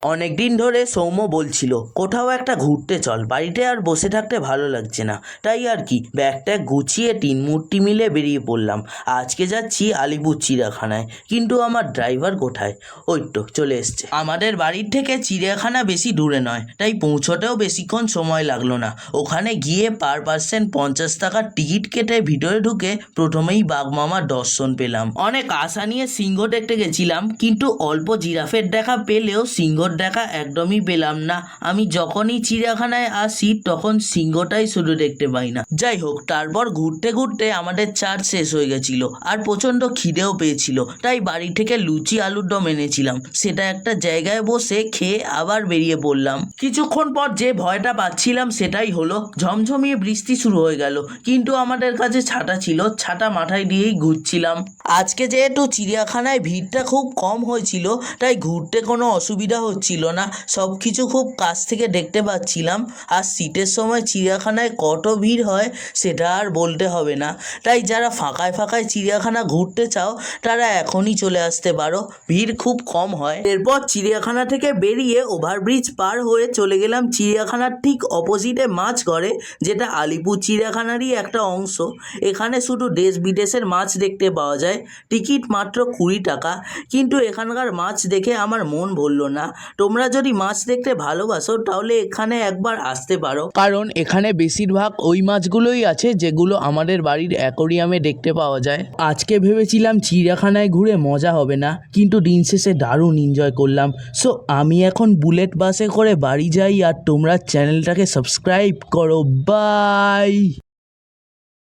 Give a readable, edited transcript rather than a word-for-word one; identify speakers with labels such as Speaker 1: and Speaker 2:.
Speaker 1: অনেক দিন ধরে সৌম্য বলছিল কোথাও একটা ঘুরতে চল, বাড়িতে আর বসে থাকতে ভালো লাগছে না। তাই আর কি ব্যাগটা গুছিয়ে তিন মূর্তি মিলে বেরিয়ে পড়লাম। আজকে যাচ্ছি আলিপুর চিড়িয়াখানায়, কিন্তু আমার ড্রাইভার কোথায়? ওই তো চলে এসছে। আমাদের বাড়ির থেকে চিড়িয়াখানা বেশি দূরে নয়, তাই পৌঁছতেও বেশিক্ষণ সময় লাগলো না। ওখানে গিয়ে পার পার্সন 50 টাকার টিকিট কেটে ভিতরে ঢুকে প্রথমেই বাঘমামার দর্শন পেলাম। অনেক আশা নিয়ে সিংহ দেখতে গেছিলাম, কিন্তু অল্প জিরাফের দেখা পেলেও সিংহ দেখা একদমই পেলাম না। আমি যখনই চিড়িয়াখানায় আসি তখন সিংহটাই শুধু দেখতে পাই না। যাই হোক, তারপর ঘুরতে ঘুরতে আমাদের চার্জ শেষ হয়ে গেছিল আর প্রচণ্ড খিদেও পেয়েছিল, তাই বাড়ি থেকে লুচি আলুর দম এনেছিলাম। সেটা একটা জায়গায় বসে খেয়ে আবার বেরিয়ে পড়লাম। কিছুক্ষণ পর যে ভয়টা পাচ্ছিলাম সেটাই হলো, ঝমঝমিয়ে বৃষ্টি শুরু হয়ে গেল, কিন্তু আমাদের কাছে ছাতা ছিল, ছাতা মাথায় দিয়েই ঘুরছিলাম। আজকে যেহেতু চিড়িয়াখানায় ভিড়টা খুব কম হয়েছিল, তাই ঘুরতে কোনো অসুবিধা হচ্ছিল না, সব কিছু খুব কাছ থেকে দেখতে পাচ্ছিলাম। আর শীতের সময় চিড়িয়াখানায় কত ভিড় হয় সেটা আর বলতে হবে না। তাই যারা ফাঁকায় ফাঁকায় চিড়িয়াখানা ঘুরতে চাও তারা এখনই চলে আসতে পারো, ভিড় খুব কম হয়। এরপর চিড়িয়াখানা থেকে বেরিয়ে ওভারব্রিজ পার হয়ে চলে গেলাম চিড়িয়াখানার ঠিক অপোজিটে মাছঘরে, যেটা আলিপুর চিড়িয়াখানারই একটা অংশ। এখানে শুধু দেশ বিদেশের মাছ দেখতে পাওয়া যায়, টিকিট মাত্র 20 টাকা। কিন্তু এখানকার মাছ দেখে আমার মন ভরল না। তোমরা যদি মাছ দেখতে ভালোবাসো তাহলে এখানে একবার আসতে পারো, কারণ এখানে বেশিরভাগ ওই মাছগুলোই আছে যেগুলো আমাদের বাড়ির অ্যাকোরিয়ামে দেখতে পাওয়া যায়। আজকে ভেবেছিলাম চিড়িয়াখানায় ঘুরে মজা হবে না, কিন্তু দিন শেষে দারুণ এনজয় করলাম। সো আমি এখন বুলেট বাসে করে বাড়ি যাই, আর তোমরা চ্যানেলটাকে সাবস্ক্রাইব করো। বাই।